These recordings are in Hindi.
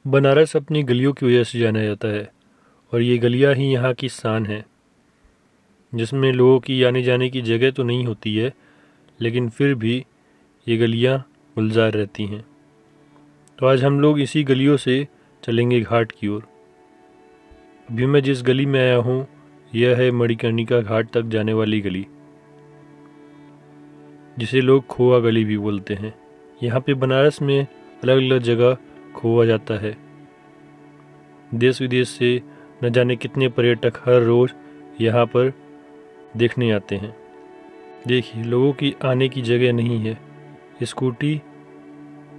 बनारस अपनी गलियों की वजह से जाना जाता है और ये गलियां ही यहाँ की शान है, जिसमें लोगों की आने जाने की जगह तो नहीं होती है, लेकिन फिर भी ये गलियां गुलजार रहती हैं। तो आज हम लोग इसी गलियों से चलेंगे घाट की ओर। अभी मैं जिस गली में आया हूँ यह है मणिकर्णिका घाट तक जाने वाली गली, जिसे लोग खोआ गली भी बोलते हैं। यहाँ पे बनारस में अलग अलग जगह खोआ जाता है। देश विदेश से न जाने कितने पर्यटक हर रोज़ यहाँ पर देखने आते हैं। देखिए, लोगों की आने की जगह नहीं है। स्कूटी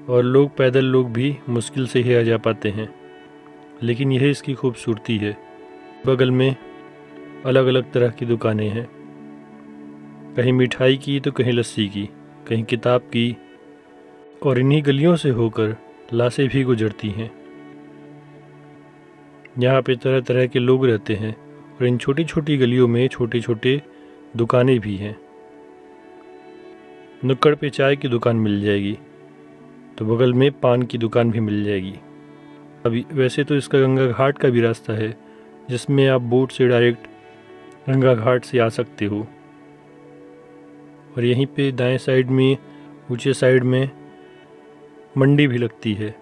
और लोग पैदल लोग भी मुश्किल से ही आ जा पाते हैं, लेकिन यह इसकी खूबसूरती है। बगल में अलग अलग तरह की दुकानें हैं, कहीं मिठाई की तो कहीं लस्सी की, कहीं किताब की, और इन्हीं गलियों से होकर लाशें भी गुजरती हैं। यहाँ पे तरह तरह के लोग रहते हैं और इन छोटी छोटी गलियों में छोटे छोटे दुकानें भी हैं। नुक्कड़ पे चाय की दुकान मिल जाएगी तो बगल में पान की दुकान भी मिल जाएगी। अभी वैसे तो इसका गंगा घाट का भी रास्ता है, जिसमें आप बोट से डायरेक्ट गंगा घाट से आ सकते हो। और यहीं पे दाएं साइड में ऊंचे साइड में मंडी भी लगती है।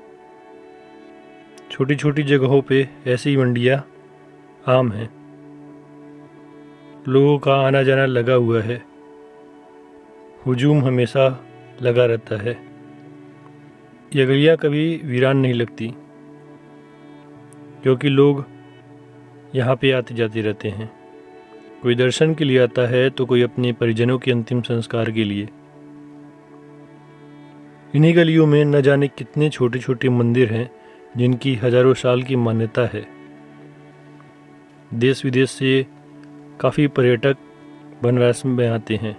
छोटी छोटी जगहों पे ऐसी मंडियाँ आम हैं। लोगों का आना जाना लगा हुआ है, हुजूम हमेशा लगा रहता है। ये गलियाँ कभी वीरान नहीं लगती, क्योंकि लोग यहाँ पे आते जाते रहते हैं। कोई दर्शन के लिए आता है तो कोई अपने परिजनों के अंतिम संस्कार के लिए। इन्हीं गलियों में न जाने कितने छोटे छोटे मंदिर हैं जिनकी हजारों साल की मान्यता है। देश विदेश से काफ़ी पर्यटक बनारस में आते हैं।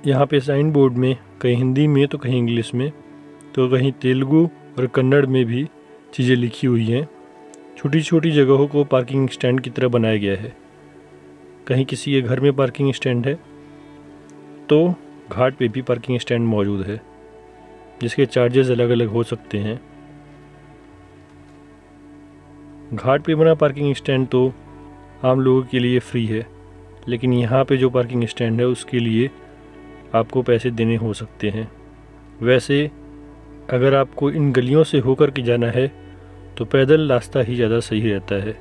यहाँ पे साइन बोर्ड में कहीं हिंदी में तो कहीं इंग्लिश में तो कहीं तेलुगु और कन्नड़ में भी चीज़ें लिखी हुई हैं। छोटी छोटी जगहों को पार्किंग स्टैंड की तरह बनाया गया है। कहीं किसी के घर में पार्किंग स्टैंड है तो घाट पे भी पार्किंग स्टैंड मौजूद है, जिसके चार्जेस अलग अलग हो सकते हैं। घाट पे बना पार्किंग स्टैंड तो आम लोगों के लिए फ्री है, लेकिन यहाँ पे जो पार्किंग स्टैंड है उसके लिए आपको पैसे देने हो सकते हैं। वैसे अगर आपको इन गलियों से होकर के जाना है तो पैदल रास्ता ही ज़्यादा सही रहता है,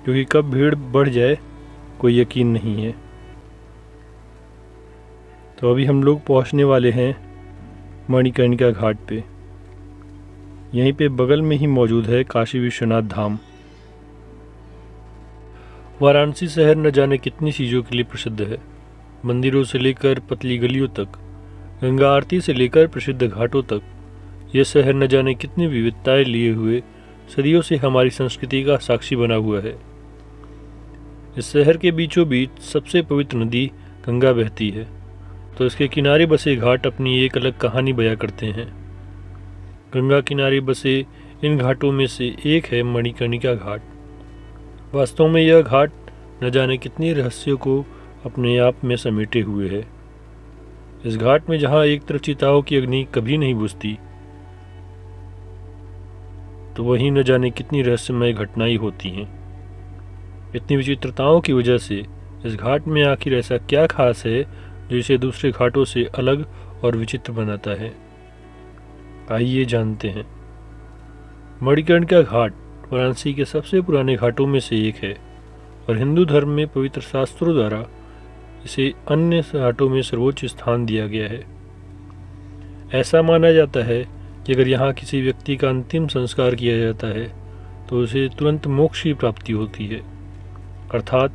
क्योंकि कब भीड़ बढ़ जाए कोई यकीन नहीं है। तो अभी हम लोग पहुंचने वाले हैं मणिकर्णिका घाट पे। यहीं पे बगल में ही मौजूद है काशी विश्वनाथ धाम। वाराणसी शहर न जाने कितनी चीज़ों के लिए प्रसिद्ध है। मंदिरों से लेकर पतली गलियों तक, गंगा आरती से लेकर प्रसिद्ध घाटों तक, यह शहर न जाने कितनी विविधताएं लिए हुए सदियों से हमारी संस्कृति का साक्षी बना हुआ है। इस शहर के बीचों बीच सबसे पवित्र नदी गंगा बहती है, तो इसके किनारे बसे घाट अपनी एक अलग कहानी बयां करते हैं। गंगा किनारे बसे इन घाटों में से एक है मणिकर्णिका घाट। वास्तव में यह घाट न जाने कितने रहस्यों को अपने आप में समेटे हुए है। इस घाट में जहाँ एक तरफ चिताओं की अग्नि कभी नहीं बुझती, तो वहीं न जाने कितनी रहस्यमय घटनाएं होती हैं। इतनी विचित्रताओं की वजह से इस घाट में आखिर ऐसा क्या खास है जो इसे दूसरे घाटों से अलग और विचित्र बनाता है। आइए जानते हैं। मणिकर्णिका घाट वाराणसी के सबसे पुराने घाटों में से एक है और हिंदू धर्म में पवित्र शास्त्रों द्वारा इसे अन्य घाटों में सर्वोच्च स्थान दिया गया है। ऐसा माना जाता है कि अगर यहाँ किसी व्यक्ति का अंतिम संस्कार किया जाता है तो उसे तुरंत मोक्ष की प्राप्ति होती है, अर्थात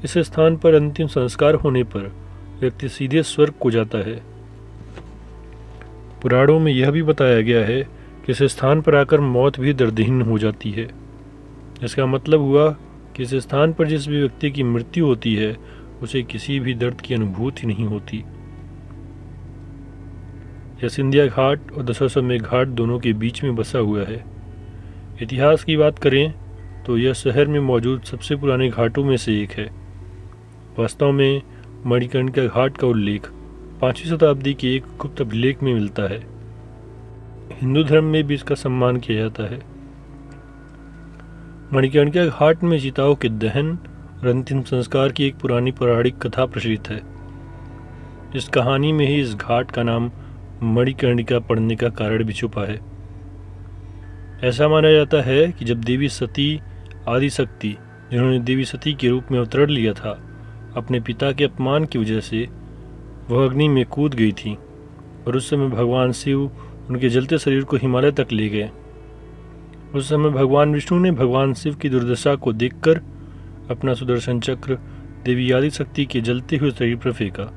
इस स्थान पर अंतिम संस्कार होने पर व्यक्ति सीधे स्वर्ग को जाता है। पुराणों में यह भी बताया गया है कि इस स्थान पर आकर मौत भी दर्दहीन हो जाती है। इसका मतलब हुआ कि इस स्थान पर जिस भी व्यक्ति की मृत्यु होती है उसे किसी भी दर्द की अनुभूति नहीं होती। यह सिंधिया घाट और दशाश्वमेध घाट दोनों के बीच में बसा हुआ है। इतिहास की बात करें तो यह शहर में मौजूद सबसे पुराने घाटों में से एक है। वास्तव में मणिकर्णिका घाट का उल्लेख 5वीं शताब्दी के एक गुप्त अभिलेख में मिलता है। हिंदू धर्म में भी इसका सम्मान किया जाता है। मणिकर्णिका घाट में चिताओं के दहन और अंतिम संस्कार की एक पुरानी पौराणिक कथा प्रचलित है। इस कहानी में ही इस घाट का नाम मणिकर्णिका पड़ने का कारण भी छुपा है। ऐसा माना जाता है कि जब देवी सती आदिशक्ति, जिन्होंने देवी सती के रूप में अवतरण लिया था, अपने पिता के अपमान की वजह से वह अग्नि में कूद गई थी और उस समय भगवान शिव उनके जलते शरीर को हिमालय तक ले गए। उस समय भगवान विष्णु ने भगवान शिव की दुर्दशा को देखकर अपना सुदर्शन चक्र देवी आदिशक्ति के जलते हुए शरीर पर फेंका,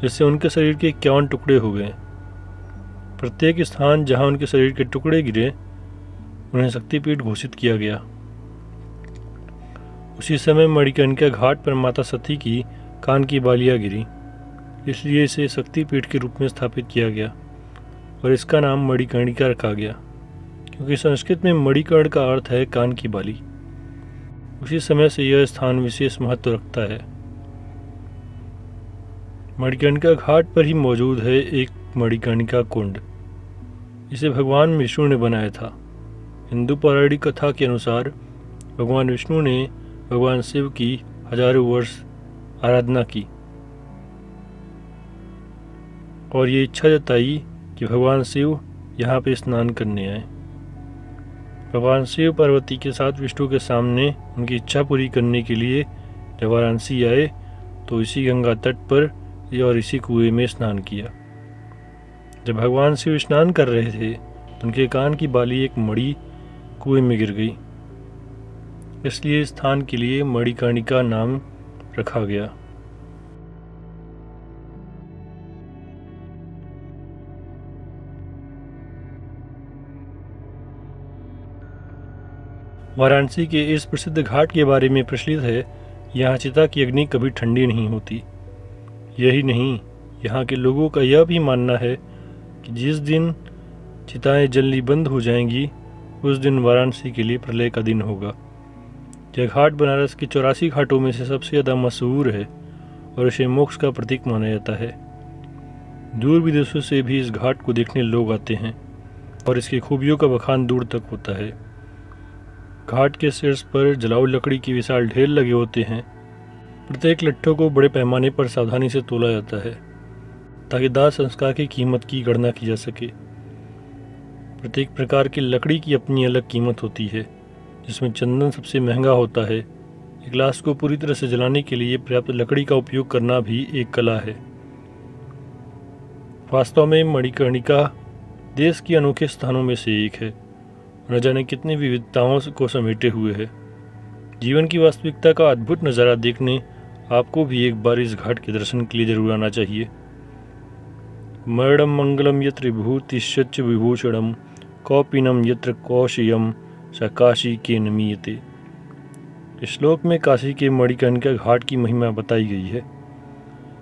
जिससे उनके शरीर के 51 टुकड़े हो गए। प्रत्येक स्थान जहां उनके शरीर के टुकड़े गिरे उन्हें शक्तिपीठ घोषित किया गया। उसी समय मणिकर्णिका घाट पर माता सती की कान की बालियां गिरी, इसलिए इसे शक्तिपीठ के रूप में स्थापित किया गया और इसका नाम मणिकर्णिका रखा गया, क्योंकि संस्कृत में मणिकर्ण का अर्थ है कान की बाली। उसी समय से यह स्थान विशेष महत्व रखता है। मणिकर्णिका घाट पर ही मौजूद है एक मणिकर्णिका कुंड। इसे भगवान विष्णु ने बनाया था। हिंदू पौराणिक कथा के अनुसार भगवान विष्णु ने भगवान शिव की हजारों वर्ष आराधना की और ये इच्छा जताई कि भगवान शिव यहाँ पे स्नान करने आए। भगवान शिव पार्वती के साथ विष्णु के सामने उनकी इच्छा पूरी करने के लिए जब वाराणसी आए तो इसी गंगा तट पर और इसी कुएं में स्नान किया। जब भगवान शिव स्नान कर रहे थे तो उनके कान की बाली एक मणि कुएं में गिर गई, इसलिए इस स्थान के लिए मणिकर्णिका नाम रखा गया। वाराणसी के इस प्रसिद्ध घाट के बारे में प्रचलित है, यहाँ चिता की अग्नि कभी ठंडी नहीं होती। यही नहीं, यहाँ के लोगों का यह भी मानना है कि जिस दिन चिताएं जलनी बंद हो जाएंगी उस दिन वाराणसी के लिए प्रलय का दिन होगा। यह घाट बनारस के 84 घाटों में से सबसे ज़्यादा मशहूर है और इसे मोक्ष का प्रतीक माना जाता है। दूर विदेशों से भी इस घाट को देखने लोग आते हैं और इसकी खूबियों का बखान दूर तक होता है। घाट के शीर्ष पर जलाऊ लकड़ी के विशाल ढेर लगे होते हैं। प्रत्येक लट्ठों को बड़े पैमाने पर सावधानी से तोला जाता है ताकि दाह संस्कार की कीमत की गणना की जा सके। प्रत्येक प्रकार की लकड़ी की अपनी अलग कीमत होती है, जिसमें चंदन सबसे महंगा होता है। एक लाश को पूरी तरह से जलाने के लिए पर्याप्त लकड़ी का उपयोग करना भी एक कला है। वास्तव में मणिकर्णिका देश के अनोखे स्थानों में से एक है, न जाने कितनी विविधताओं को समेटे हुए है। जीवन की वास्तविकता का अद्भुत नज़ारा देखने आपको भी एक बार इस घाट के दर्शन के लिए जरूर आना चाहिए। मरणम मंगलम यत्र विभूतिश्च विभूषणम कौपिनम यत्र कौशियम स काशी के नमीयते। इस श्लोक में काशी के मणिकर्णिका घाट की महिमा बताई गई है।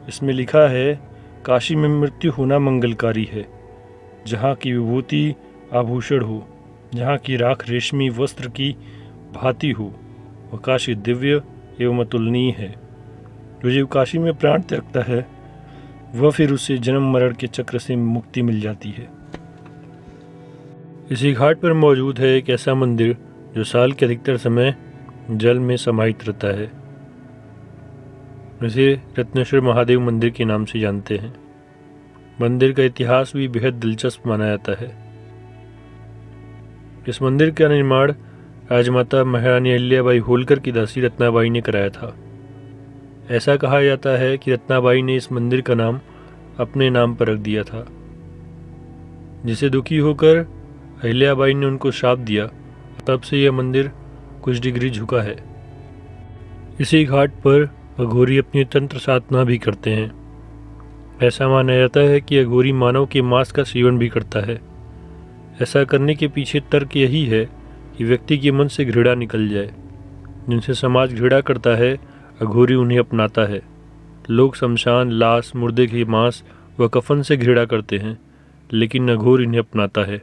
इसमें लिखा है, काशी में मृत्यु होना मंगलकारी है, जहाँ की विभूति आभूषण हो, जहाँ की राख रेशमी वस्त्र की भांति हो, वह काशी दिव्य एवं अतुलनीय है। जो जीव काशी में प्राण त्यागता है वह फिर उसे जन्म मरण के चक्र से मुक्ति मिल जाती है। इसी घाट पर मौजूद है एक ऐसा मंदिर जो साल के अधिकतर समय जल में समाहित रहता है। इसे रत्नेश्वर महादेव मंदिर के नाम से जानते हैं। मंदिर का इतिहास भी बेहद दिलचस्प माना जाता है। इस मंदिर का निर्माण राजमाता महारानी अहिल्याबाई होलकर की दासी रत्नाबाई ने कराया था। ऐसा कहा जाता है कि रत्नाबाई ने इस मंदिर का नाम अपने नाम पर रख दिया था, जिसे दुखी होकर अहिल्याबाई ने उनको श्राप दिया। तब से यह मंदिर कुछ डिग्री झुका है। इसी घाट पर अघोरी अपनी तंत्र साधना भी करते हैं। ऐसा माना जाता है कि अघोरी मानव के मांस का सेवन भी करता है। ऐसा करने के पीछे तर्क यही है कि व्यक्ति के मन से घृणा निकल जाए। जिनसे समाज घृणा करता है, अघोरी उन्हें अपनाता है। लोग शमशान, लाश, मुर्दे के मांस व कफन से घृणा करते हैं, लेकिन अघोरी इन्हें अपनाता है।